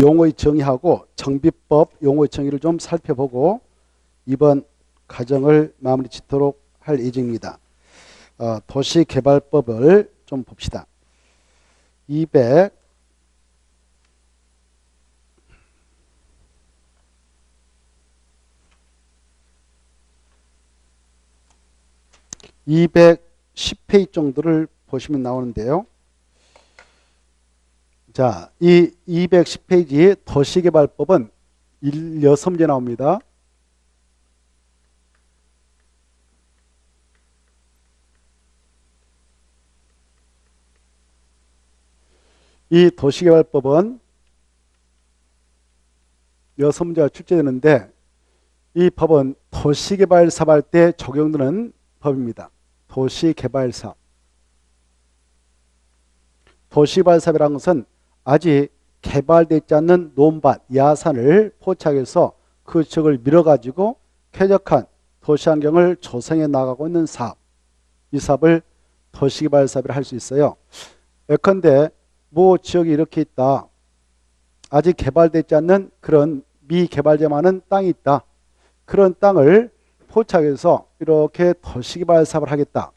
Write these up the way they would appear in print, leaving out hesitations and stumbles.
용어의 정의하고 정비법 용어의 정의를 좀 살펴보고 이번 과정을 마무리 짓도록 할 예정입니다. 도시개발법을 좀 봅시다. 210페이지 정도를 보시면 나오는데요. 자, 이 210페이지 도시개발법은 6문제 나옵니다. 이 도시개발법은 6문제가 출제되는데 이 법은 도시개발 사업할 때 적용되는 법입니다. 도시개발사업. 도시개발사업이라는 것은 아직 개발되지 않는 논밭, 야산을 포착해서 그 지역을 밀어가지고 쾌적한 도시환경을 조성해 나가고 있는 사업. 이 사업을 도시개발사업이라 할 수 있어요. 예컨대 뭐 지역이 이렇게 있다. 아직 개발되지 않는 그런 미개발되지 않은 땅이 있다. 그런 땅을 포착해서 이렇게 도시개발 사업을 하겠다.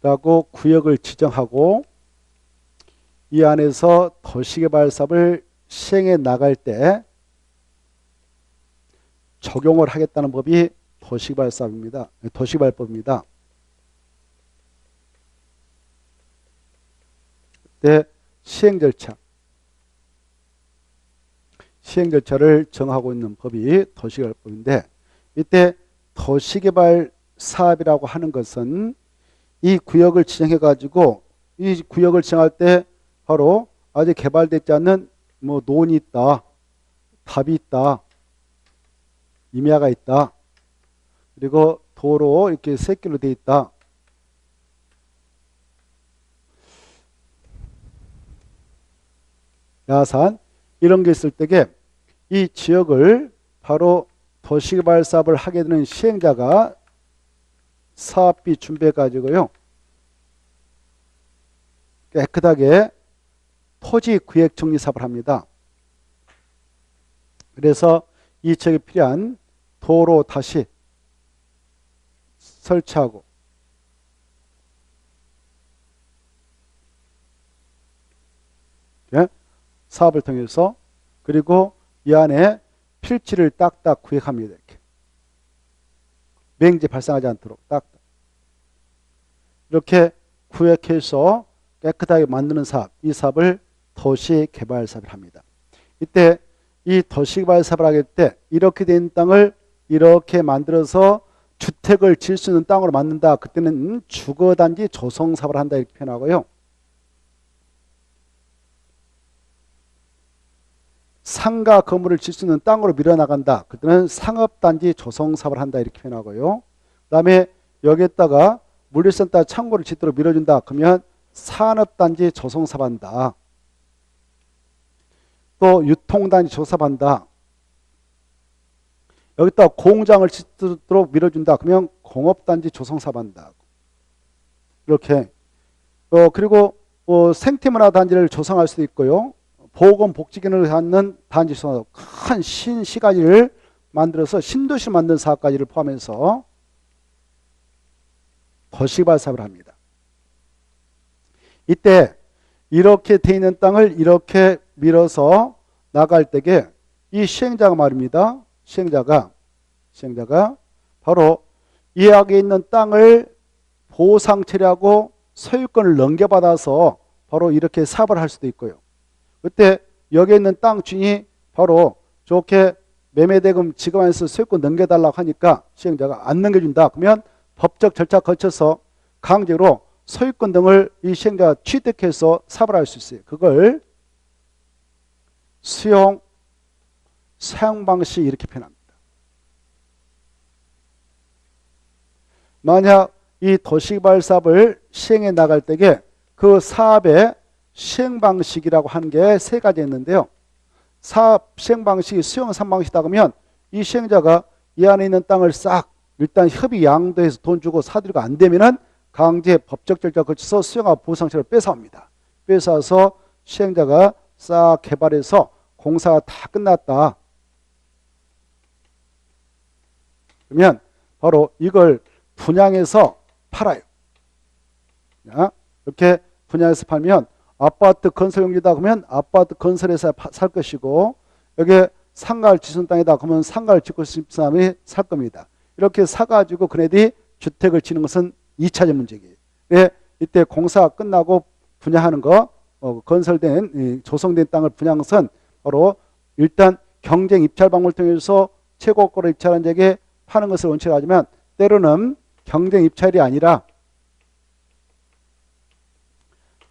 라고 구역을 지정하고 이 안에서 도시개발 사업을 시행해 나갈 때 적용을 하겠다는 법이 도시개발 사업입니다. 도시개발법입니다. 그때 시행 절차를 정하고 있는 법이 도시개발법인데 이때 도시개발 사업이라고 하는 것은 이 구역을 지정해 가지고 이 구역을 지정할 때 바로 아직 개발되지 않는 뭐 논이 있다, 답이 있다, 임야가 있다, 그리고 도로 이렇게 샛길로 돼 있다. 야산 이런 게 있을 때에 이 지역을 바로 도시개발 사업을 하게 되는 시행자가 사업비 준비해 가지고요. 깨끗하게 토지 구획 정리 사업을 합니다. 그래서 이 지역에 필요한 도로 다시 설치하고 사업을 통해서 그리고 이 안에 필지를 딱딱 구획합니다. 이렇게. 맹지 발생하지 않도록 딱딱. 이렇게 구획해서 깨끗하게 만드는 사업, 이 사업을 도시개발 사업을 합니다. 이때 이 도시개발 사업을 하게 때 이렇게 된 땅을 이렇게 만들어서 주택을 지을 수 있는 땅으로 만든다. 그때는 주거단지 조성 사업을 한다 이렇게 표현하고요. 상가 건물을 지을 수 있는 땅으로 밀어나간다. 그때는 상업단지 조성 사업을 한다 이렇게 표현하고요. 그 다음에 여기에다가 물류센터 창고를 짓도록 밀어준다. 그러면 산업단지 조성 사업 한다. 또 유통단지 조사한다. 여기다 공장을 짓도록 밀어준다. 그러면 공업단지 조성 사업 한다. 이렇게 그리고 생태문화 단지를 조성할 수도 있고요. 보건복지기능을 갖는 단지 조성, 큰 신시가지를 만들어서 신도시를 만드는 사업까지를 포함해서 도시개발 사업을 합니다. 이때 이렇게 돼 있는 땅을 이렇게 밀어서 나갈 때에 이 시행자가 말입니다. 시행자가 바로 이 안에 있는 땅을 보상 처리하고 소유권을 넘겨받아서 바로 이렇게 사업을 할 수도 있고요. 그때 여기에 있는 땅 주인이 바로 좋게 매매대금 지급하면서 소유권 넘겨달라고 하니까 시행자가 안 넘겨준다. 그러면 법적 절차 거쳐서 강제로 소유권 등을 이 시행자가 취득해서 사업을 할 수 있어요. 그걸 수용, 사용 방식 이렇게 표현합니다. 만약 이 도시개발 사업을 시행해 나갈 때에 그 사업의 시행 방식이라고 하는 게 세 가지 있는데요. 사업 시행 방식이 수용 사업 방식이다 그러면 이 시행자가 이 안에 있는 땅을 싹 일단 협의 양도해서 돈 주고 사들이고 안 되면은 강제 법적 절차 거쳐서 수용하고 보상처를 뺏어옵니다. 뺏어서 시행자가 싹 개발해서 공사가 다 끝났다. 그러면 바로 이걸 분양해서 팔아요. 이렇게 분양해서 팔면 아파트 건설용지다 그러면 아파트 건설회사에 살 것이고, 여기 상가를 짓는 땅이다 그러면 상가를 짓고 싶은 사람이 살 겁니다. 이렇게 사가지고 그네들이 주택을 짓는 것은 2차적 문제이에요. 예, 이때 공사가 끝나고 분양하는 거, 건설된 조성된 땅을 분양한 것은 바로 일단 경쟁 입찰 방법을 통해서 최고가로 입찰한 적에 파는 것을 원칙으로 하지만, 때로는 경쟁 입찰이 아니라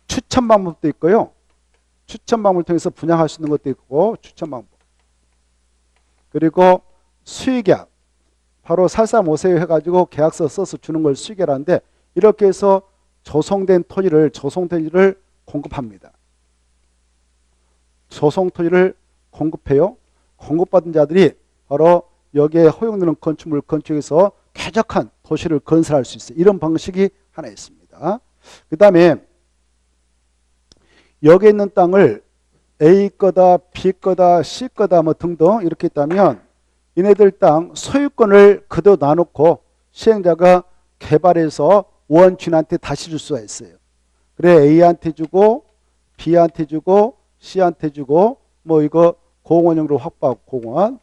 추천 방법도 있고요. 추천 방법을 통해서 분양할 수 있는 것도 있고, 추천 방법. 그리고 수의계약. 바로 살사모세에 해가지고 계약서 써서 주는 걸 수의계약하는데, 이렇게 해서 조성된 토지를, 조성토지를 공급합니다. 조성토지를 공급해요. 공급받은 자들이 바로 여기에 허용되는 건축물을 건축해서 쾌적한 도시를 건설할 수 있어요. 이런 방식이 하나 있습니다. 그 다음에 여기 있는 땅을 A 거다, B 거다, C 거다 뭐 등등 이렇게 있다면, 이네들 땅 소유권을 그대로 놔놓고 시행자가 개발해서 원주인한테 다시 줄 수가 있어요. 그래 A한테 주고 B한테 주고 C한테 주고, 뭐 이거 공원용으로 확보하고 공원,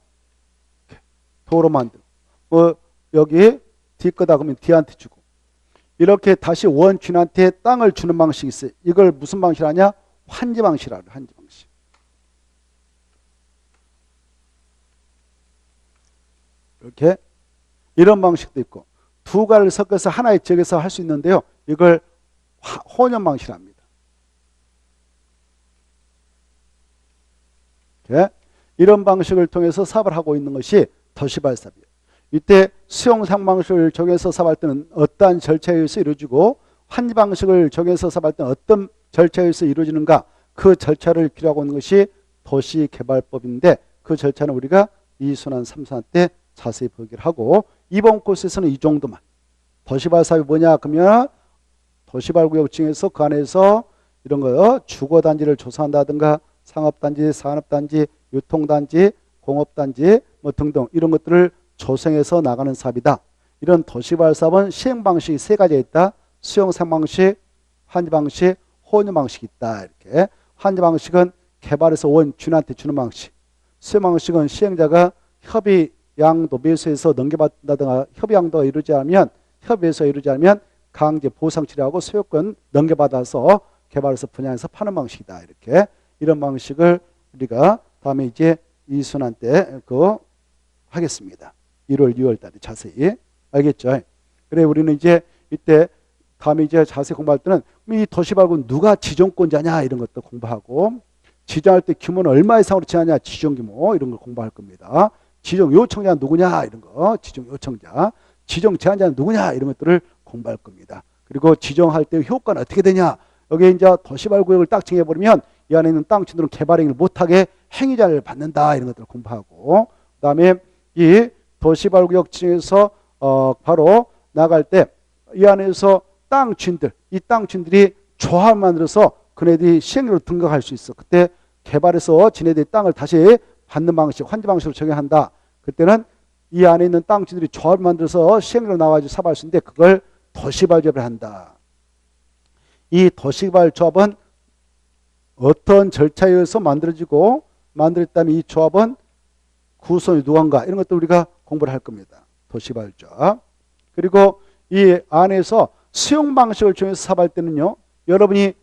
도로 만들고, 뭐 여기 D 거다 그러면 D한테 주고, 이렇게 다시 원주인한테 땅을 주는 방식이 있어요. 이걸 무슨 방식이라 하냐? 환지 방식이라 해요. 환지 방식. 이렇게 이런 방식도 있고, 두 가지를 섞어서 하나의 지역에서 할 수 있는데요. 이걸 혼연 방식이라 합니다. 이렇게 이런 방식을 통해서 사업을 하고 있는 것이 도시발사업이에요. 이때 수용상 방식을 정해서 사업할 때는 어떠한 절차에 의해서 이루어지고, 환지 방식을 정해서 사업할 때는 어떤 절차에 의해서 이루어지는가, 그 절차를 규정하고 있는 것이 도시개발법인데, 그 절차는 우리가 2순환, 3순환 때 자세히 보기를 하고, 이번 코스에서는 이 정도만. 도시발사업이 뭐냐 그러면 도시발구역 중에서 그 안에서 이런 거 주거단지를 조성한다든가 상업단지, 산업단지, 유통단지, 공업단지 뭐 등등 이런 것들을 조성해서 나가는 사업이다. 이런 도시발사업은 시행방식이 세 가지가 있다. 수용상방식, 환지방식, 혼유방식이 있다. 이렇게 환지방식은 개발해서 원주인한테 주는 방식, 수용방식은 시행자가 협의양도 매수해서 넘겨받는다든가 협의양도가 이루어지지 않으면, 협의해서 이루어지지 않으면 강제 보상 치료하고 소유권 넘겨받아서 개발해서 분양해서 파는 방식이다. 이렇게 이런 방식을 우리가 다음에 이제 이순환 때 그 하겠습니다. 1월, 2월 달에 자세히. 알겠죠? 그래 우리는 이제 이때 다음에 이제 자세히 공부할 때는 이 도시발구는 누가 지정권자냐 이런 것도 공부하고, 지정할 때 규모는 얼마 이상으로 제한하냐, 지정 규모 이런 걸 공부할 겁니다. 지정 요청자는 누구냐 이런 거, 지정 요청자, 지정 제한자는 누구냐 이런 것들을 공부할 겁니다. 그리고 지정할 때 효과는 어떻게 되냐, 여기 이제 도시발구역을 딱 정해버리면 이 안에 있는 땅주들은 개발 행위를 못하게 행위자를 받는다 이런 것들을 공부하고, 그 다음에 이 도시발구역 지정에서 바로 나갈 때 이 안에서 땅주인들, 이 땅주인들이 조합을 만들어서 그네들이 시행료로 등록할 수 있어. 그때 개발해서 지네들이 땅을 다시 받는 방식, 환지 방식으로 적용한다. 그때는 이 안에 있는 땅주인들이 조합을 만들어서 시행료로 나와가지고 사업할 수 있는데, 그걸 도시발조합을 한다. 이 도시발조합은 어떤 절차에 의해서 만들어지고, 만들었다면 이 조합은 구성이 누군가 이런 것도 우리가 공부를 할 겁니다. 도시발조합. 그리고 이 안에서 수용 방식을 정해서 사업할 때는요, 여러분이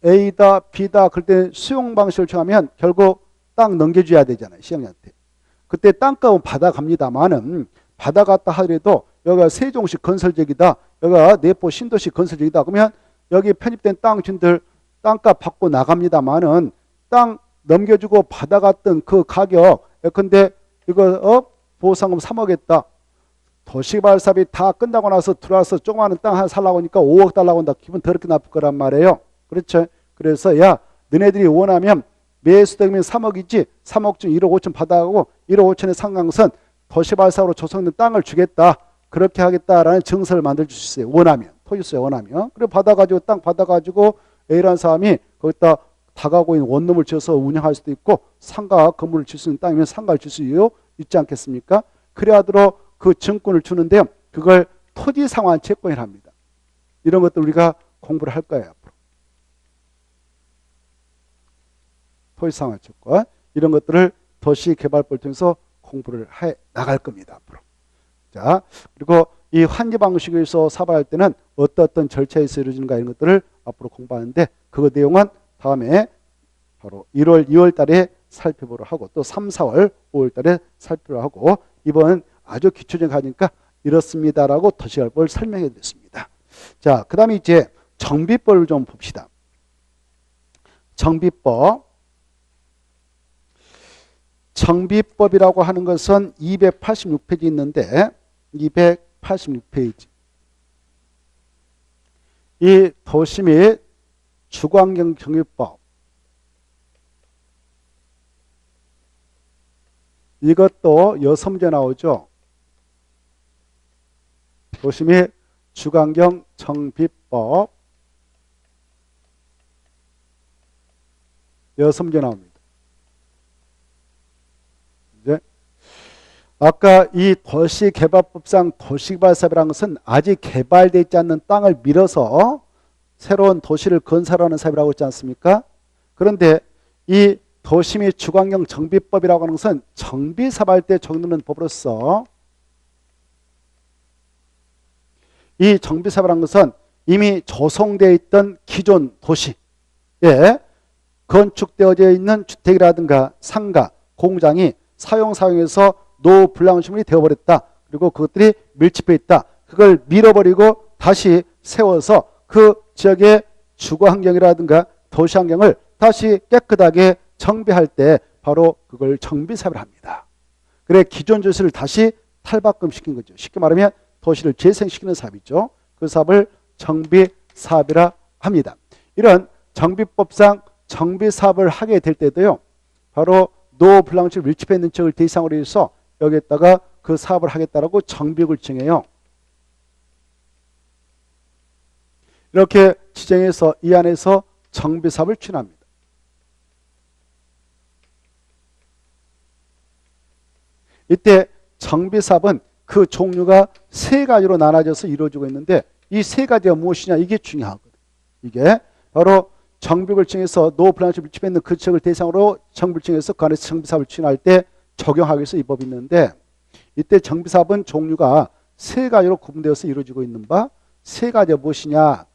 A다 B다 그럴 때 수용 방식을 정하면 결국 땅 넘겨줘야 되잖아요. 시행자한테. 그때 땅값은 받아갑니다만은, 받아갔다 하더라도 여기가 세종시 건설지역이다, 여기가 내포 신도시 건설지역이다 그러면 여기 편입된 땅주인들 땅값 받고 나갑니다만은, 땅 넘겨주고 받아갔던 그 가격, 예컨대 이거 보상금 3억했다. 도시발사업이 다 끝나고 나서 들어와서 조그마한 땅 하나 살라고 하니까 5억 달라고 한다. 기분 더럽게 나쁠 거란 말이에요. 그렇죠? 그래서 야 너네들이 원하면 매수되면 3억이지 3억 중 1억 5천 받아가고 1억 5천에 상관없은 도시발사업으로 조성된 땅을 주겠다. 그렇게 하겠다라는 증서를 만들어 줄 수 있어요. 원하면. 토지수에 원하면. 그리고 받아가지고 땅 받아가지고 A라는 사람이 거기다 다가구 있는 원룸을 지어서 운영할 수도 있고 상가 건물을 질 수 있는 땅이면 상가를 질 수 있지 않겠습니까? 그래야도록 그 증권을 주는데요. 그걸 토지상환 채권이라 합니다. 이런 것들 우리가 공부를 할 거예요. 앞으로. 토지상환 채권 이런 것들을 도시개발법을 통해서 공부를 해 나갈 겁니다. 앞으로. 자, 그리고 이 환기 방식에서 사업할 때는 어떤 절차에서 이루어지는가 이런 것들을 앞으로 공부하는데 그 내용은 다음에 바로 1월, 2월 달에 살펴보도록 하고 또 3, 4월, 5월 달에 살펴보도록 하고 이번은 아주 기초적인 하니까 이렇습니다라고 도시개발법을 설명해 드렸습니다. 자, 그 다음에 이제 정비법을 좀 봅시다. 정비법. 정비법이라고 하는 것은 286페이지 있는데 286페이지. 이 도시 및 주거환경 정비법. 이것도 6문제 나오죠. 도시 및 주거환경 정비법 6문제 나옵니다. 이제 아까 이 도시개발법상 도시개발사업이라는 것은 아직 개발되지 않는 땅을 밀어서 새로운 도시를 건설하는 사업이라고 했지 않습니까? 그런데 이 도시 및 주거환경 정비법이라고 하는 것은 정비사업할 때 적용되는 법으로서 이 정비사업이라는 것은 이미 조성되어 있던 기존 도시에 건축되어져 있는 주택이라든가 상가, 공장이 사용해서 노불량식물이 되어버렸다. 그리고 그것들이 밀집해 있다. 그걸 밀어버리고 다시 세워서 그 지역의 주거환경이라든가 도시환경을 다시 깨끗하게 정비할 때 바로 그걸 정비사업을 합니다. 그래 기존 도시를 다시 탈바꿈시킨 거죠. 쉽게 말하면 도시를 재생시키는 사업이죠. 그 사업을 정비사업이라 합니다. 이런 정비법상 정비사업을 하게 될 때도요. 바로 노불량식 밀집해 있는 지역을 대상으로 해서 여기에다가 그 사업을 하겠다라고 정비구역을 지정해요. 이렇게 지정해서 이 안에서 정비사업을 추진합니다. 이때 정비사업은 그 종류가 세 가지로 나눠져서 이루어지고 있는데 이 세 가지가 무엇이냐 이게 중요하거든요. 이게 바로 정비구역을 지정해서 노불량식 밀집해 있는 그 지역을 대상으로 정비를 지정해서 그 안에서 정비사업을 추진할 때 적용하기 위해서 이 법이 있는데 이때 정비사업은 종류가 세 가지로 구분되어서 이루어지고 있는 바 세 가지가 무엇이냐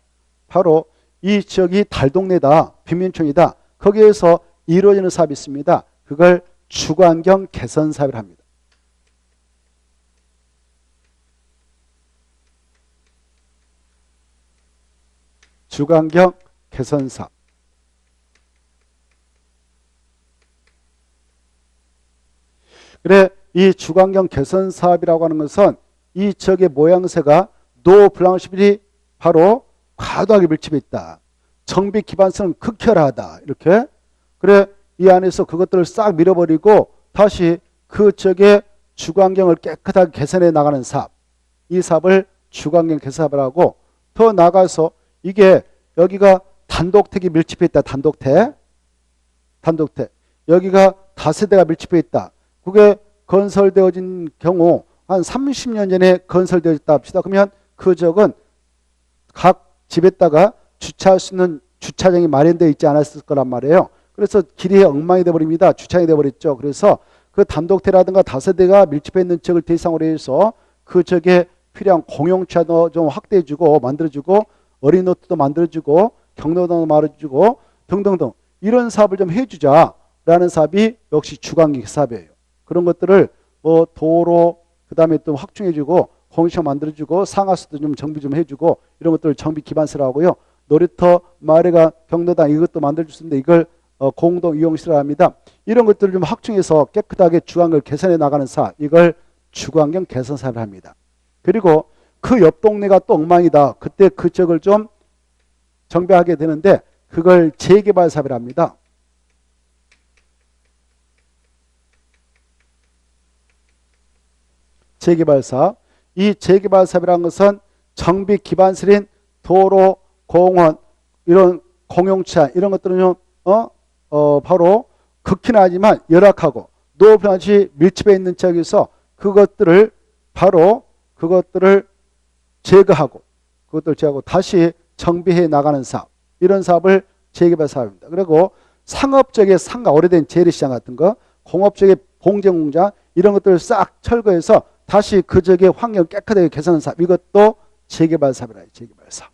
바로 이 지역이 달동네다 빈민촌이다 거기에서 이루어지는 사업이 있습니다. 그걸 주거환경 개선 사업을 합니다. 주거환경 개선 사업. 그래 이 주거환경 개선 사업이라고 하는 것은 이 지역의 모양새가 노불량식물이 바로 과도하게 밀집해 있다. 정비 기반성은 극혈하다. 이렇게 그래 이 안에서 그것들을 싹 밀어버리고 다시 그 지역의 주거환경을 깨끗하게 개선해 나가는 사업. 이 사업을 주거환경 개선 사업이라고 더 나아가서 이게 여기가 단독택이 밀집해 있다. 단독택. 여기가 다세대가 밀집해 있다. 그게 건설되어진 경우 한 30년 전에 건설되어졌다 합시다. 그러면 그 지역은 각 집에다가 주차할 수 있는 주차장이 마련되어 있지 않았을 거란 말이에요. 그래서 길이 엉망이 되어버립니다. 주차장이 되어버렸죠. 그래서 그 단독택이라든가 다세대가 밀집해 있는 지역을 대상으로 해서 그 지역에 필요한 공용주차도 좀 확대해주고 만들어주고 어린이노트도 만들어주고 경로당도 만들어주고 등등등 이런 사업을 좀 해주자라는 사업이 역시 주거환경 사업이에요. 그런 것들을 뭐 도로 그다음에 또 확충해주고 공시장 만들어주고 상하수도 좀 정비 좀 해주고 이런 것들을 정비 기반시설을 하고요. 놀이터, 마을회관, 경로당 이것도 만들어줄 수 있는데 이걸 공동 이용시설을 합니다. 이런 것들을 좀 확충해서 깨끗하게 주거환경을 개선해 나가는 사업 이걸 주거환경 개선 사업을 합니다. 그리고 그 옆 동네가 또 엉망이다. 그때 그 지역을 좀 정비하게 되는데 그걸 재개발 사업을 합니다. 재개발 사업. 이 재개발 사업이라는 것은 정비 기반시설인 도로, 공원, 이런 공용차 이런 것들은 바로 극히나 하지만 열악하고 노블랑시 밀집해 있는 지역에서 그것들을 제거하고 다시 정비해 나가는 사업, 이런 사업을 재개발 사업입니다. 그리고 상업적의 상가, 오래된 재래시장 같은 거, 공업적의 봉제공장, 이런 것들을 싹 철거해서 다시 그 지역의 환경을 깨끗하게 개선하는 사업, 이것도 재개발 사업이라 해요. 재개발 사업.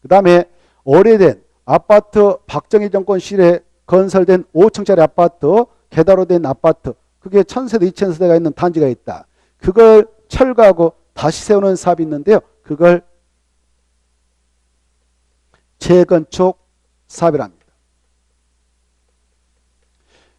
그 다음에 오래된 아파트, 박정희 정권 시절에 건설된 5층짜리 아파트, 계단으로 된 아파트, 그게 1000세대, 2000세대가 있는 단지가 있다. 그걸 철거하고 다시 세우는 사업이 있는데요. 그걸 재건축 사업이랍니다.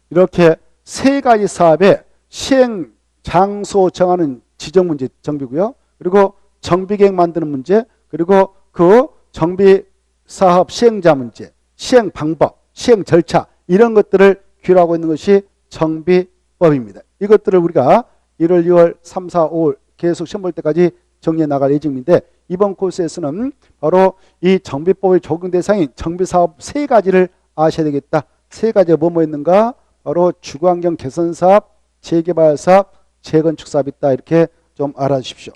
이렇게 세 가지 사업의 시행 장소 정하는 지정 문제 정비고요. 그리고 정비 계획 만드는 문제, 그리고 그 정비 사업 시행자 문제, 시행 방법, 시행 절차, 이런 것들을 규율하고 있는 것이 정비법입니다. 이것들을 우리가 1월, 2월, 3, 4, 5월 계속 시험 볼 때까지 정리해 나갈 예정인데, 이번 코스에서는 바로 이 정비법의 적용 대상인 정비사업 세 가지를 아셔야 되겠다. 세 가지가 뭐뭐 있는가? 바로 주거환경 개선사업, 재개발사업, 재건축사업이 있다. 이렇게 좀 알아주십시오.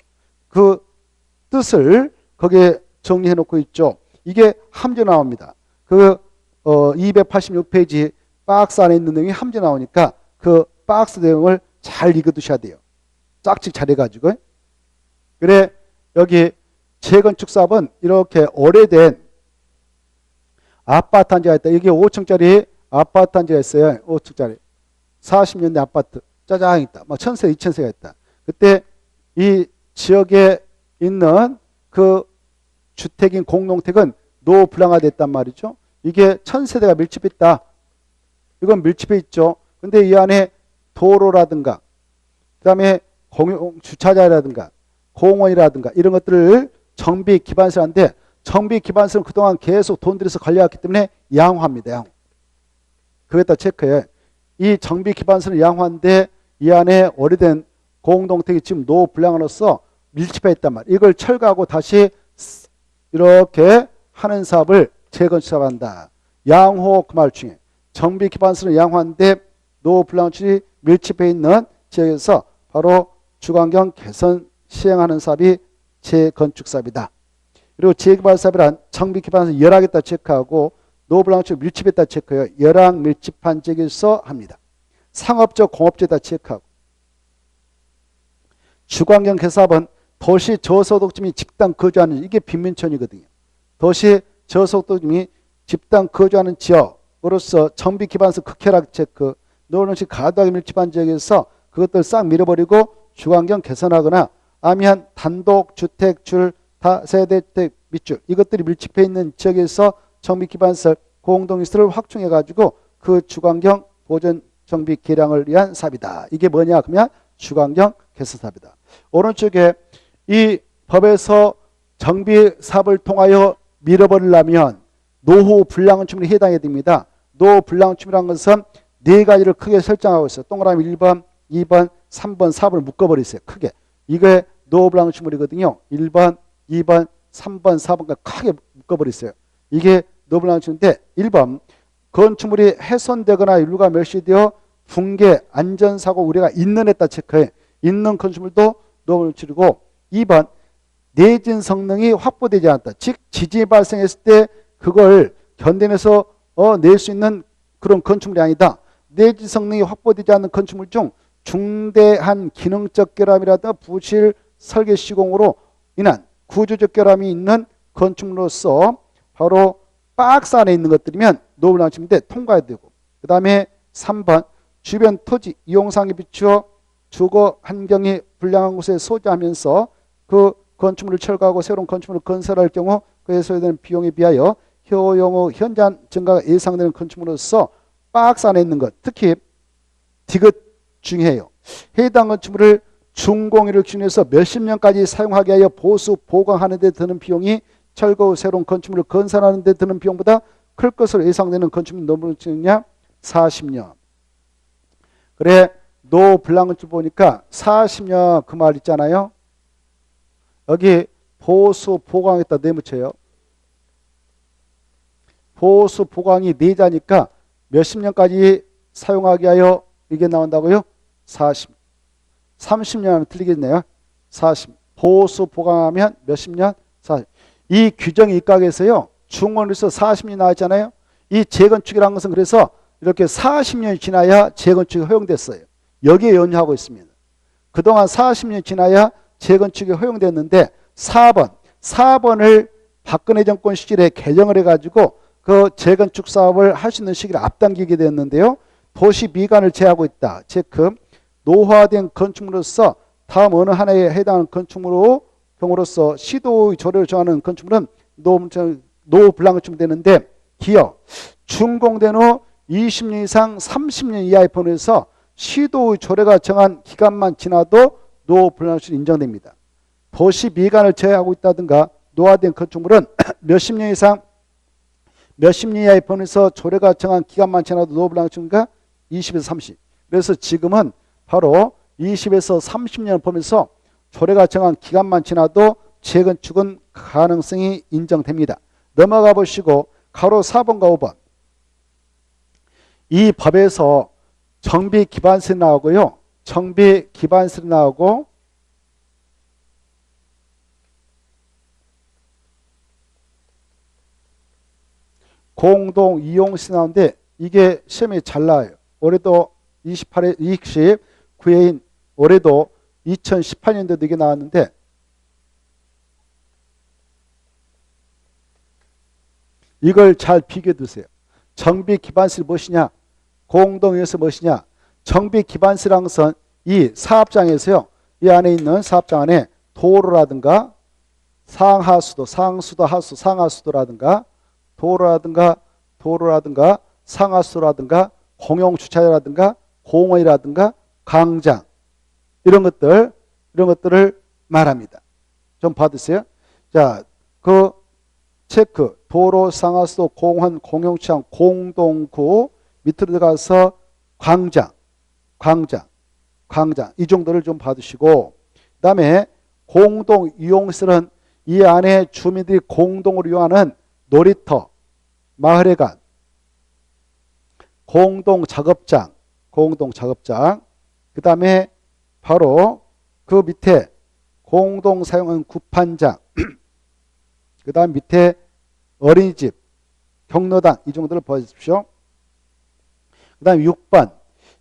그 뜻을 거기에 정리해 놓고 있죠. 이게 함재 나옵니다. 그 286페이지 박스 안에 있는 내용이 함재 나오니까 그 박스 내용을 잘 읽어두셔야 돼요. 짝짓 잘해가지고. 그래, 여기 재건축 사업은 이렇게 오래된 아파트 단지가 있다. 여기 5층짜리 아파트 단지가 있어요. 5층짜리 40년대 아파트 짜장 있다. 막 1000세, 2000세가 있다. 그때 이 지역에 있는 그 주택인 공동택은 노블랑화됐단 말이죠. 이게 1000세대가 밀집했다. 이건 밀집해 있죠. 근데 이 안에 도로라든가, 그 다음에 공용 주차장이라든가, 공원이라든가, 이런 것들을 정비 기반시설 하는데, 정비 기반시설은 그동안 계속 돈 들여서 관리해왔기 때문에 양호합니다. 양호. 그거다 체크해. 이 정비 기반시설은 양호한데, 이 안에 오래된 공동택이 지금 노블랑화로서 밀집해 있단 말이에요. 이걸 철거하고 다시 이렇게 하는 사업을 재건축 사업한다. 양호, 그 말 중에 정비 기반시설은 양호한데 노블랑화물이 밀집해 있는 지역에서 바로 주거환경 개선 시행하는 사업이 재건축 사업이다. 그리고 재개발 사업이란 정비 기반시설 열악했다 체크하고 노블랑화물이 밀집했다 체크해요. 열악 밀집한 지역에서 합니다. 상업적 공업지에다 체크하고. 주거환경 개선사업은 도시 저소득층이 집단 거주하는, 이게 빈민촌이거든요. 도시 저소득층이 집단 거주하는 지역으로서 정비 기반시설 극혈악 체크, 노블랑화물이 과도하게 밀집한 지역에서 그것들 싹 밀어버리고 주거환경 개선하거나, 아니면 단독주택 줄, 다세대주택 밑줄, 이것들이 밀집해 있는 지역에서 정비 기반시설 공동시설을 확충해가지고 그 주거환경 보전 정비 개량을 위한 사업이다. 이게 뭐냐 그러면 주거환경 개선 사업이다. 오른쪽에 이 법에서 정비 사업을 통하여 밀어버리려면 노후 불량건축물이 해당해야 됩니다. 노후 불량건축물이라는 것은 네 가지를 크게 설정하고 있어요. 동그라미 1번, 2번, 3번, 4번을 묶어버리세요. 크게. 이게 노후 불량건축물이거든요. 1번, 2번, 3번, 4번까지 크게 묶어버리세요. 이게 노후 불량건축물인데, 1번 건축물이 훼손되거나 인류가 멸시되어 붕괴, 안전사고 우려가 있는 했다 체크해. 있는 건축물도 노후 불량건축물이고, 2번 내진 성능이 확보되지 않았다. 즉 지진이 발생했을 때 그걸 견뎌내서 낼 수 있는 그런 건축물이 아니다. 내진 성능이 확보되지 않는 건축물 중 중대한 기능적 결함이라든가 부실 설계 시공으로 인한 구조적 결함이 있는 건축물로서 바로 박스 안에 있는 것들이면 노후 불량건축물인데 통과해야 되고, 그 다음에 3번 주변 토지 이용상에 비추어 주거 환경이 불량한 곳에 소재하면서 그 건축물을 철거하고 새로운 건축물을 건설할 경우 그에 소요되는 비용에 비하여 효용의 현저한 증가가 예상되는 건축물로서 박스 안에 있는 것, 특히 디귿 중요해요. 해당 건축물을 준공의를 기준해서 몇십 년까지 사용하게 하여 보수 보강하는 데 드는 비용이 철거 후 새로운 건축물을 건설하는 데 드는 비용보다 클 것으로 예상되는 건축물 노블랑건축물이냐 40년. 그래 노블랑건축 보니까 40년 그 말 있잖아요. 여기 보수 보강했다 내묻혀요. 보수 보강이 4자니까 몇십 년까지 사용하게 하여 이게 나온다고요? 40. 30년 하면 틀리겠네요. 40. 보수 보강하면 몇십 년? 40. 이 규정이 입각해서요. 중원에서 40년이 나왔잖아요. 이 재건축이라는 것은 그래서 이렇게 40년이 지나야 재건축이 허용됐어요. 여기에 연유하고 있습니다. 그동안 40년이 지나야 재건축이 허용됐는데 4번을 박근혜 정권 시절에 개정을 해가지고 그 재건축 사업을 할 수 있는 시기를 앞당기게 됐는데요. 도시 미관을 제하고 있다. 체크. 노후화된 건축물로서 다음 어느 하나에 해당하는 건축물로 경우로서 시도의 조례를 정하는 건축물은 노블랑 건축물 되는데 기억. 준공된 후 20년 이상 30년 이하의 범위에서 시도의 조례가 정한 기간만 지나도 노블랑 건축물이 인정됩니다. 도시 미관을 제하고 있다든가 노화된 건축물은 몇십 년 이상 몇십 년 이하의 범위에서 조례가 정한 기간만 지나도 노블랑 건축물가 20에서 30. 그래서 지금은 바로 20에서 30년 범위에서 조례가 정한 기간만 지나도 재건축은 가능성이 인정됩니다. 넘어가 보시고 가로 4번과 5번. 이 법에서 정비 기반설이 나오고요. 정비 기반설이 나오고 공동 이용시 나오는데 이게 시험에 잘 나와요. 올해도 28회 29회인 올해도 2018년도도 이게 나왔는데 이걸 잘 비교해 두세요. 정비 기반설이 무엇이냐? 공동이용시 무엇이냐? 정비 기반설이라는 것은 이 사업장에서요. 이 안에 있는 사업장 안에 도로라든가 상하수도, 상수도, 하수, 상하수도라든가 도로라든가 상하수도라든가 공용주차장이라든가 공원이라든가 광장 이런 것들을 말합니다. 좀 봐주세요. 자, 그 체크 도로, 상하수도, 공원, 공용주차장, 공동구 밑으로 들어가서 광장 이 정도를 좀 봐두시고 그 다음에 공동이용시설은 이 안에 주민들이 공동으로 이용하는 놀이터, 마을회관, 공동작업장, 그 다음에 바로 그 밑에 공동사용하는 구판장, 그 다음 밑에 어린이집, 경로당 이 정도를 보십시오. 그 다음 6번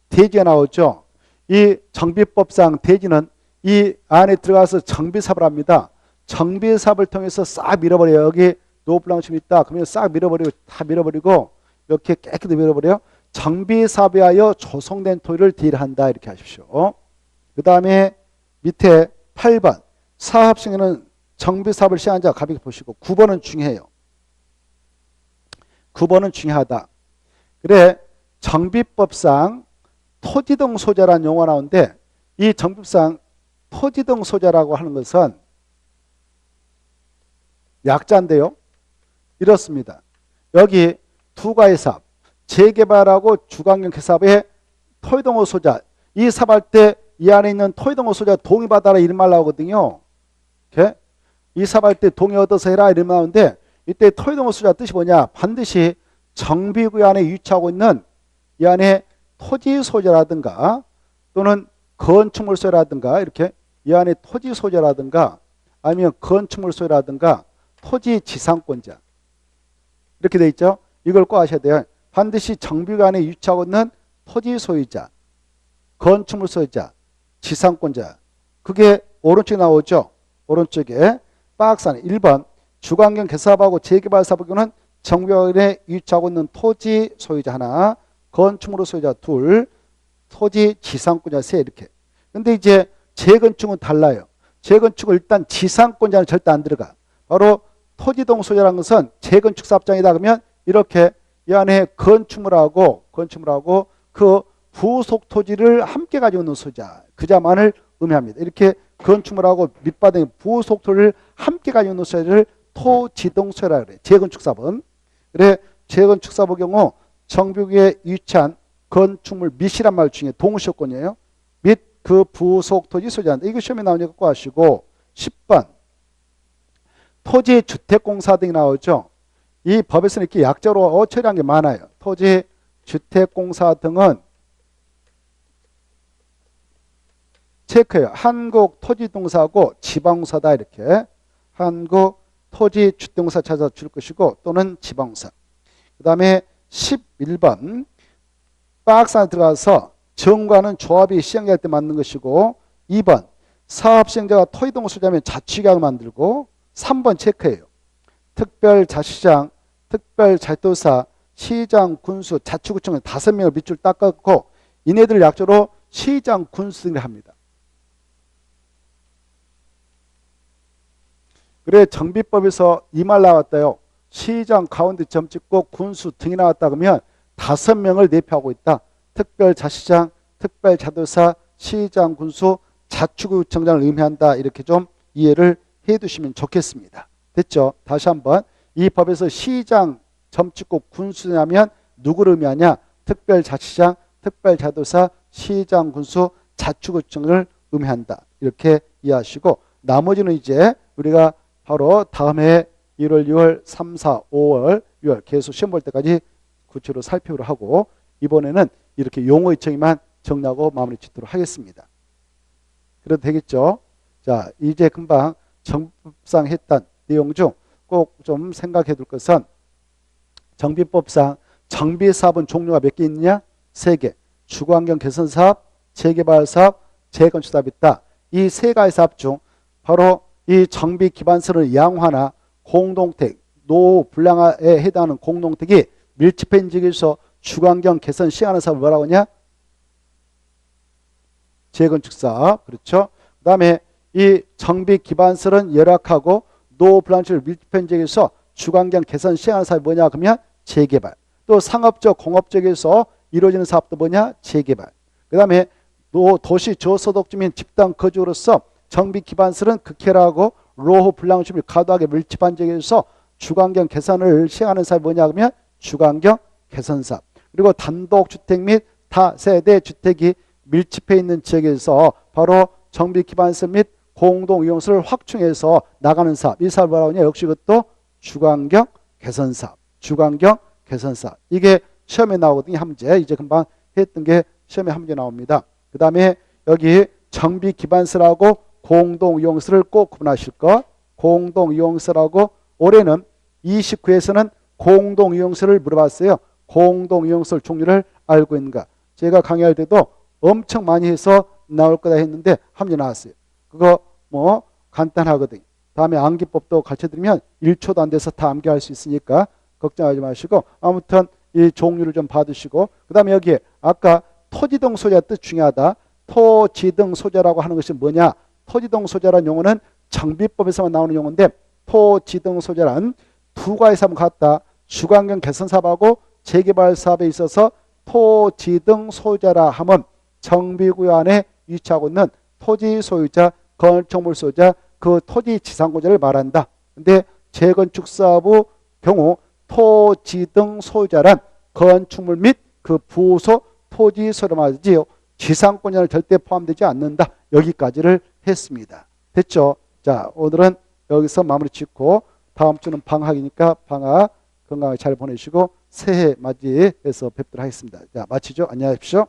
대지가 나오죠. 이 정비법상 대지는 이 안에 들어가서 정비사업을 합니다. 정비사업을 통해서 싹 밀어버려요. 여기 노블랑심이 있다. 그러면 싹 밀어버리고 다 밀어버리고 이렇게 깨끗이 밀어버려요. 정비사업에 하여 조성된 토지를 딜한다. 이렇게 하십시오. 그 다음에 밑에 8번 사업성에는 정비사업을 시행한 자 가볍게 보시고 9번은 중요해요. 9번은 중요하다. 그래 정비법상 토지 등 소재라는 용어가 나오는데 이 정비법상 토지 등 소재라고 하는 것은 약자인데요. 이렇습니다. 여기 두 가지 사업, 재개발하고 주관경 개사업의 토지동호 소재, 이 사업할 때 이 안에 있는 토지동호 소재 동의받아라 이런 말 나오거든요. 이렇게 이 사업할 때 동의 얻어서 해라 이런 말 나오는데 이때 토지동호 소재 뜻이 뭐냐? 반드시 정비구역 안에 위치하고 있는 이 안에 토지 소재라든가 또는 건축물 소재라든가 이렇게 이 안에 토지 소재라든가 아니면 건축물 소재라든가 토지 지상권자 이렇게 돼 있죠. 이걸 꼭 아셔야 돼요. 반드시 정비구역 안에 위치하고 있는 토지 소유자, 건축물 소유자, 지상권자. 그게 오른쪽에 나오죠. 오른쪽에 박스 안에 1번 주관경 개사업하고 재개발 사업의 경우는 정비구역 안에 위치하고 있는 토지 소유자 하나, 건축물 소유자 둘, 토지 지상권자 세 이렇게. 근데 이제 재건축은 달라요. 재건축은 일단 지상권자는 절대 안 들어가. 바로 토지동 소유라는 것은 재건축 사업장이다 그러면 이렇게 이 안에 건축물하고 그 부속 토지를 함께 가지고 있는 소유자 그자만을 의미합니다. 이렇게 건축물하고 밑바닥에 부속 토지를 함께 가지고 있는 소유자를 토지동 소유라 그래. 재건축 사업은. 그래 재건축 사업의 경우 정비구역에 위치한 건축물 밑이란 말 중에 동시효권이에요. 및 그 부속 토지 소유자인데 이거 시험에 나오니까 꼭 아시고 10번 토지주택공사 등이 나오죠. 이 법에서는 이렇게 약자로 처리한 게 많아요. 토지주택공사 주택공사 등은 체크해요. 한국토지동사하고 지방공사다 이렇게. 한국토지주택공사 찾아 줄 것이고 또는 지방공사. 그 다음에 11번 박스 안에 들어가서 정과는 조합이 시행할 때 맞는 것이고 2번 사업 시행자가 토지동 소유자면 자치계약을 만들고 3번 체크해요. 특별자치장, 특별자치도사, 시장, 군수, 자치구청은 5명을 밑줄 닦았고 이네들 약조로 시장, 군수 등을 합니다. 그래 정비법에서 이 말 나왔다요. 시장 가운데 점 찍고 군수 등이 나왔다 그러면 5명을 내표하고 있다. 특별자치장, 특별자도사, 시장, 군수, 자치구청장을 의미한다. 이렇게 좀 이해를 해 두시면 좋겠습니다. 됐죠? 다시 한번 이 법에서 시장 점 찍고 군수냐면 누구를 의미하냐? 특별자치장, 특별자도사, 시장, 군수, 자치구청을 의미한다. 이렇게 이해하시고 나머지는 이제 우리가 바로 다음 해 1월, 2월, 3, 4, 5월, 6월 계속 시험 볼 때까지 구체로 살펴보도록 하고 이번에는 이렇게 용어 의청이만 정리하고 마무리 짓도록 하겠습니다. 그래도 되겠죠? 자, 이제 금방 정비법상 했던 내용 중 꼭 좀 생각해 둘 것은 정비법상 정비사업은 종류가 몇 개 있느냐? 3개. 주거환경 개선사업, 재개발사업, 재건축사업이 있다. 이 3가지 사업 중 바로 이 정비 기반시설 양화나 공동택, 노후 불량화에 해당하는 공동택이 밀집해 지역에서 주거환경 개선 시행하는 사업을 뭐라고 하냐? 재건축사업. 그렇죠? 그 다음에 이 정비 기반시설은 열악하고 노후 불량지를 밀집해 지역에서 주거환경 개선 시행하는 사업이 뭐냐? 그러면 재개발. 또 상업적, 공업적에서 이루어지는 사업도 뭐냐? 재개발. 그 다음에 도시 저소득주민 집단 거주로서 정비 기반시설은 극혈하고 노후 불량지를 과도하게 밀집한 지역에서 주거환경 개선을 시행하는 사업이 뭐냐? 그러면 주거환경 개선사업. 그리고 단독주택 및 다세대 주택이 밀집해 있는 지역에서 바로 정비 기반시설 및 공동이용시설을 확충해서 나가는 사업. 이 사업을 뭐라고 하냐? 역시 그것도 주거환경 개선사업. 주거환경 개선사업. 이게 시험에 나오거든요. 한 문제. 이제 금방 했던 게 시험에 한 문제 나옵니다. 그 다음에 여기 정비 기반시설하고 공동이용시설을 꼭 구분하실 것. 공동이용시설하고 올해는 29에서는 공동이용시설을 물어봤어요. 공동이용시설 종류를 알고 있는가. 제가 강의할 때도 엄청 많이 해서 나올 거다 했는데 한 문제 나왔어요. 그거 뭐 간단하거든요. 다음에 암기법도 가르쳐드리면 1초도 안 돼서 다 암기할 수 있으니까 걱정하지 마시고 아무튼 이 종류를 좀 봐두시고 그 다음에 여기에 아까 토지등 소재가 뜻 중요하다. 토지등 소재라고 하는 것이 뭐냐? 토지등 소재라는 용어는 정비법에서만 나오는 용어인데 토지등 소재란 두 가지 사업은 같다. 주거환경 개선 사업하고 재개발 사업에 있어서 토지등 소재라 하면 정비구역 안에 위치하고 있는 토지 소유자, 건축물 소유자, 그 토지 지상권자를 말한다. 근데 재건축 사업의 경우 토지 등 소유자란 건축물 및 그 부소 토지 소유를 말하지요. 지상권자를 절대 포함되지 않는다. 여기까지를 했습니다. 됐죠? 자, 오늘은 여기서 마무리 짓고 다음 주는 방학이니까 방학 건강하게 잘 보내시고 새해 맞이해서 뵙도록 하겠습니다. 자, 마치죠. 안녕히 계십시오.